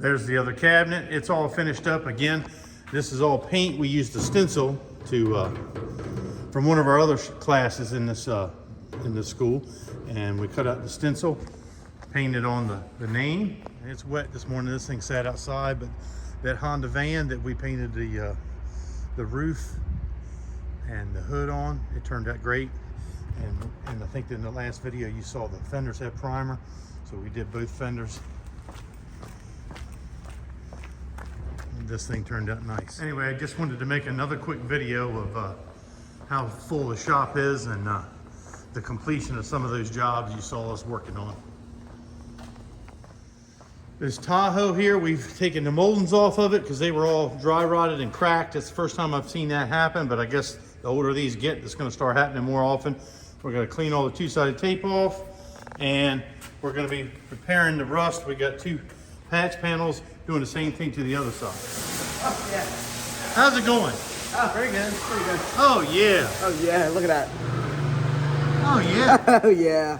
There's the other cabinet. It's all finished up. Again, this is all paint. We used a stencil from one of our other classes in this school, and we cut out the stencil, painted on the name. It's wet this morning. This thing sat outside, but that Honda van that we painted the roof and the hood on, it turned out great. And I think in the last video you saw the fenders had primer, so we did both fenders. This thing turned out nice. Anyway, I just wanted to make another quick video of how full the shop is and the completion of some of those jobs you saw us working on. This Tahoe here, we've taken the moldings off of it because they were all dry rotted and cracked. It's the first time I've seen that happen, but I guess the older these get, it's going to start happening more often. We're going to clean all the two-sided tape off, and we're going to be repairing the rust. We got 2 patch panels doing the same thing to the other side. Oh, yeah. How's it going? Oh, very good. Pretty good. Oh, yeah. Oh, yeah. Look at that. Oh, yeah. Oh, yeah.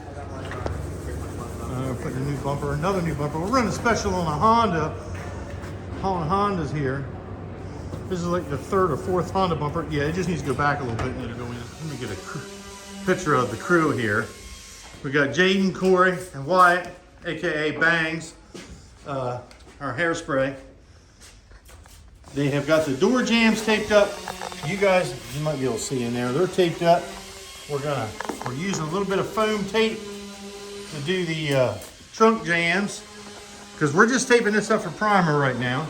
Putting a new bumper, another new bumper. We're running a special on a Honda. Honda's here. This is like the 3rd or 4th Honda bumper. Yeah, it just needs to go back a little bit and it'll go in. Let me get a picture of the crew here. We got Jaden, Corey, and Wyatt, AKA Bangs, our hairspray. They have got the door jambs taped up. You guys, you might be able to see in there. They're taped up. We're using a little bit of foam tape to do the trunk jams, because we're just taping this up for primer right now.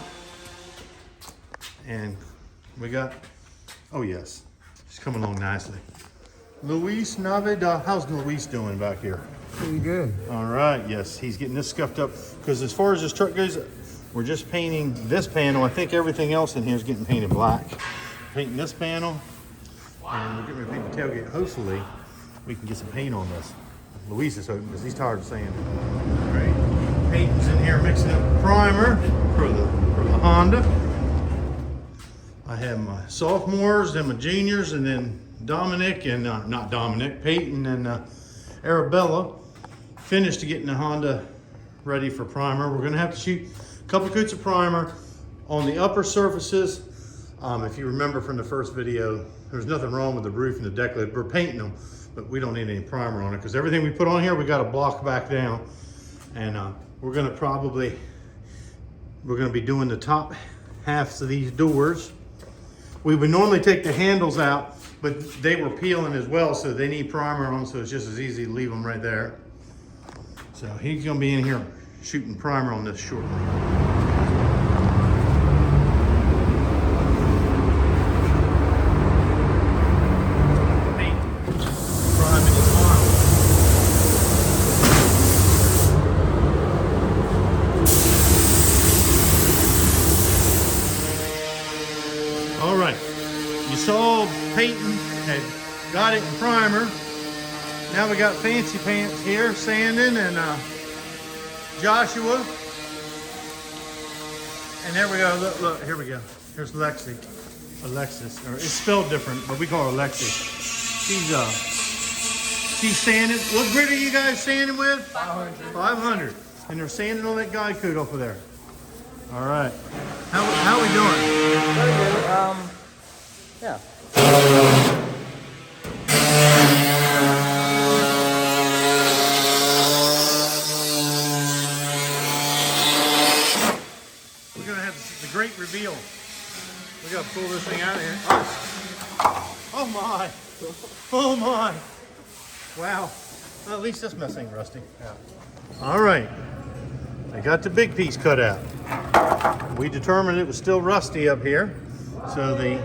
And we got, oh yes, she's coming along nicely. Luis Navidad, how's Luis doing back here? Pretty good. All right, yes, he's getting this scuffed up, because as far as this truck goes, we're just painting this panel. I think everything else in here is getting painted black. Painting this panel, and we're getting ready to paint the tailgate. Hopefully, we can get some paint on this. Luis is hoping, because he's tired of saying it. All right, paint's in here mixing up primer for the Honda. I have my sophomores, then my juniors, and then Dominic and not Dominic, Peyton and Arabella finished to getting the Honda ready for primer. We're gonna have to shoot a couple coats of primer on the upper surfaces. If you remember from the first video, there's nothing wrong with the roof and the deck lid. We're painting them, but we don't need any primer on it because everything we put on here, we got to block back down. And we're gonna be doing the top halves of these doors. We would normally take the handles out, but they were peeling as well, so they need primer on them, so it's just as easy to leave them right there. So he's gonna be in here shooting primer on this shortly. All right, you saw Peyton had got it in primer. Now we got Fancy Pants here sanding, and Joshua. And there we go, look, here we go. Here's Alexis, or it's spelled different, but we call her Alexis. She's sanding. What grit are you guys sanding with? 500. 500. And they're sanding on that guide coat over there. All right. How we doing? Very good. Yeah. We're gonna have the great reveal. We gotta pull this thing out of here. Oh my! Oh my! Wow. Well, at least this mess ain't rusty. Yeah. All right. I got the big piece cut out. We determined it was still rusty up here, so they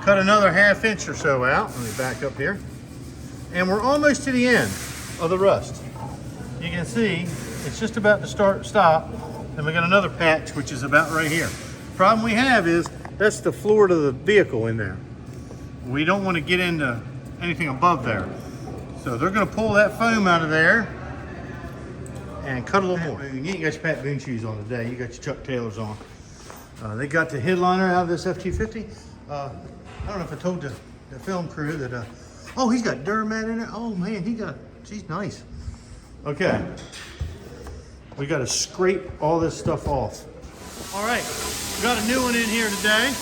cut another 1/2 inch or so out. Let me back up here. And we're almost to the end of the rust. You can see it's just about to stop. And we got another patch, which is about right here. Problem we have is that's the floor to the vehicle in there. We don't want to get into anything above there. So they're gonna pull that foam out of there and cut a little more. You ain't got your Pat Boone shoes on today. You got your Chuck Taylors on. They got the headliner out of this F-250. I don't know if I told the film crew that, oh, he's got Durmat in it. Oh man, she's nice. Okay. We got to scrape all this stuff off. All right, we got a new one in here today.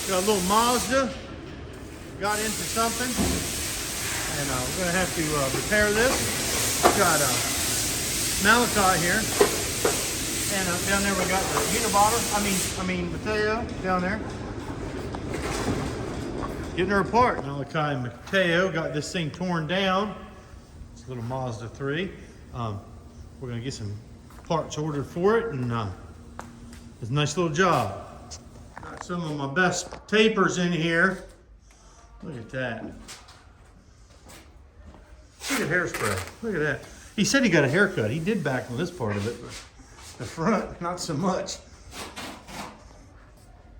Got a little Mazda. Got into something, and we're gonna have to repair this. Got Malachi here, and down there we got the Unibody. I mean Mateo down there, getting her apart. Malachi and Mateo got this thing torn down. It's a little Mazda 3. We're gonna get some parts ordered for it, and it's a nice little job. Got some of my best tapers in here. Look at that. Look at hairspray. Look at that. He said he got a haircut. He did back on this part of it, but the front, not so much.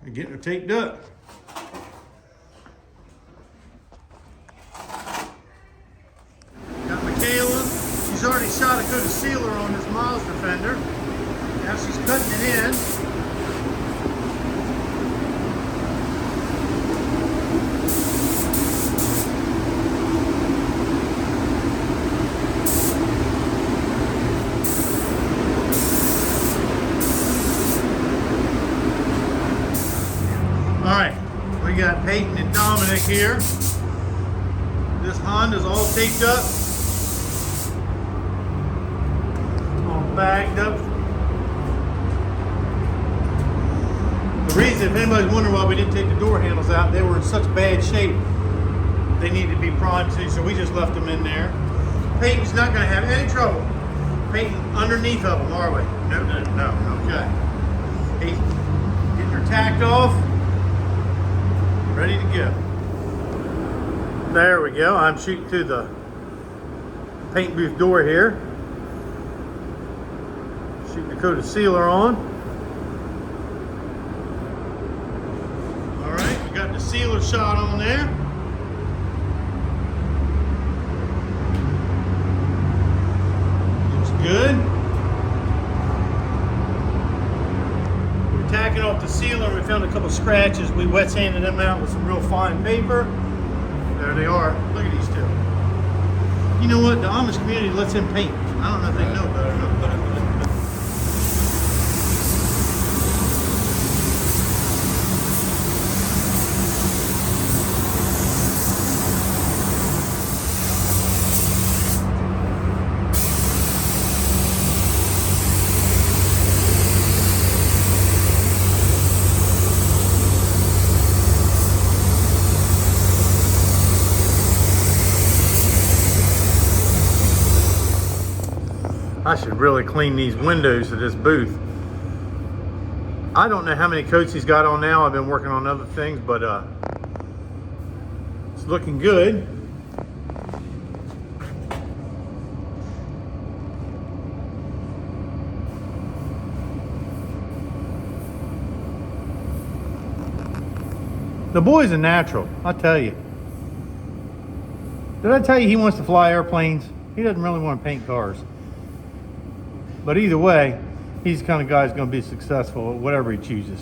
They're getting her taped up. Got Michaela. She's already shot a good sealer on this Mazda fender. Now she's cutting it in. We got Peyton and Dominic here. This Honda's all taped up, all bagged up. The reason, if anybody's wondering why we didn't take the door handles out, they were in such bad shape. They needed to be primed, so we just left them in there. Peyton's not going to have any trouble. Peyton underneath of them, are we? No. Okay. He's getting her tacked off. Ready to go. There we go. I'm shooting through the paint booth door here. Shooting the coated sealer on. All right, we got the sealer shot on there. Looks good. Tacking off the sealer, we found a couple scratches. We wet sanded them out with some real fine paper. There they are. Look at these two. You know what? The Amish community lets them paint. I don't know if they know better or not. I should really clean these windows of this booth. I don't know how many coats he's got on now. I've been working on other things, but it's looking good. The boy's a natural, I tell you. Did I tell you he wants to fly airplanes? He doesn't really want to paint cars. But either way, he's the kind of guy who's going to be successful at whatever he chooses.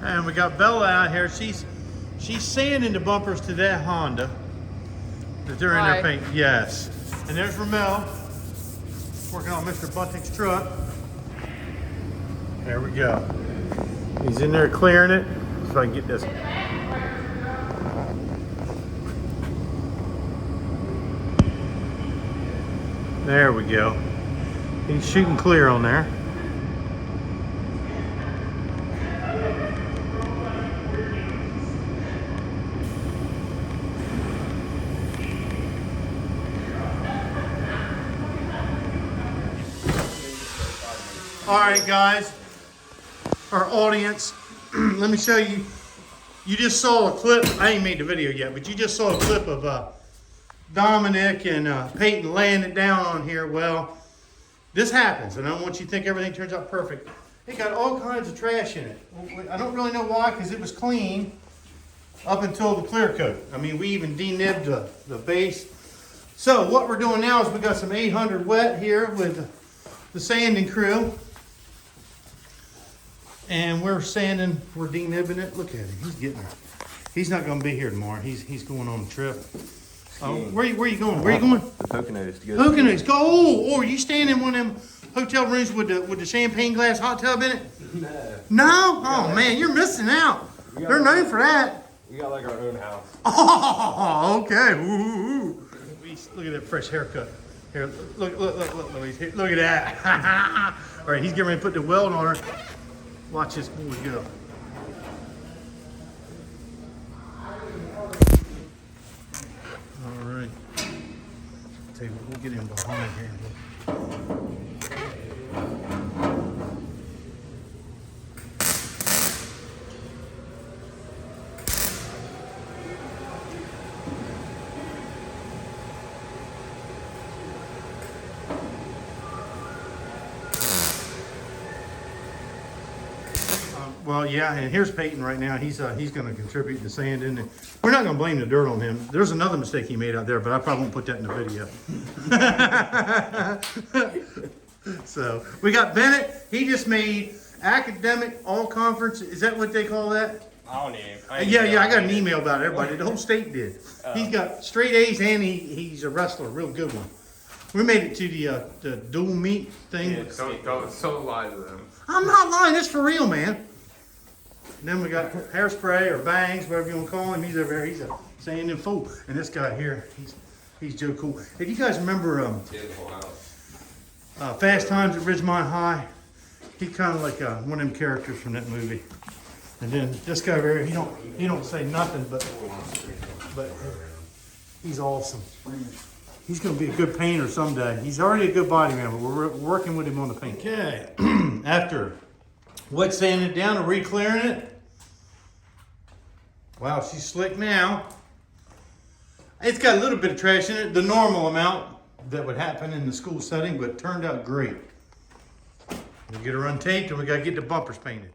And we got Bella out here. She's sanding the bumpers to that Honda that they're in there painting. Yes. And there's Ramel working on Mr. Bunting's truck. There we go. He's in there clearing it. So I can get this. There we go. He's shooting clear on there. All right, guys, our audience, let me show you. You just saw a clip. I ain't made the video yet, but you just saw a clip of Dominic and Peyton laying it down on here. Well, this happens, and I don't want you to think everything turns out perfect. It got all kinds of trash in it. I don't really know why, because it was clean up until the clear coat. I mean, we even denibbed the base. So what we're doing now is we got some 800 wet here with the sanding crew. And we're sanding, we're denibbing it. Look at him, He's not gonna be here tomorrow. He's going on a trip. Where you going? Where you going? The Poconos to go. Poconos. Go. Oh, are you staying in one of them hotel rooms with the champagne glass hot tub in it? No. No? Oh man, you're missing out. They're known for that. We got like our own house. Oh, okay. Ooh. Look at that fresh haircut. Here, look, Louise. Here, look at that. All right, he's getting ready to put the weld on her. Watch this boy go. All right. Tell you what, we'll get him behind here. Well, yeah, and here's Peyton right now. He's going to contribute the sand in there. We're not going to blame the dirt on him. There's another mistake he made out there, but I probably won't put that in the video. So we got Bennett. He just made academic all conference. Is that what they call that? I don't need. Yeah, I got an email about it. Everybody, the whole state did. He's got straight A's and he's a wrestler, a real good one. We made it to the dual meet thing. Yeah, don't lie to them. I'm not lying. It's for real, man. And then we got Hairspray or Bangs, whatever you want to call him. He's over there. He's a sanding fool. And this guy here, he's Joe Cool. Hey, do you guys remember Fast Times at Ridgemont High? He's kind of like one of them characters from that movie. And then this guy over here, he don't say nothing, but he's awesome. He's going to be a good painter someday. He's already a good body man, but we're working with him on the paint. Okay, after wet sanding it down and re-clearing it. Wow, she's slick now. It's got a little bit of trash in it, the normal amount that would happen in the school setting, but it turned out great. We get her untaped and we got to get the bumpers painted.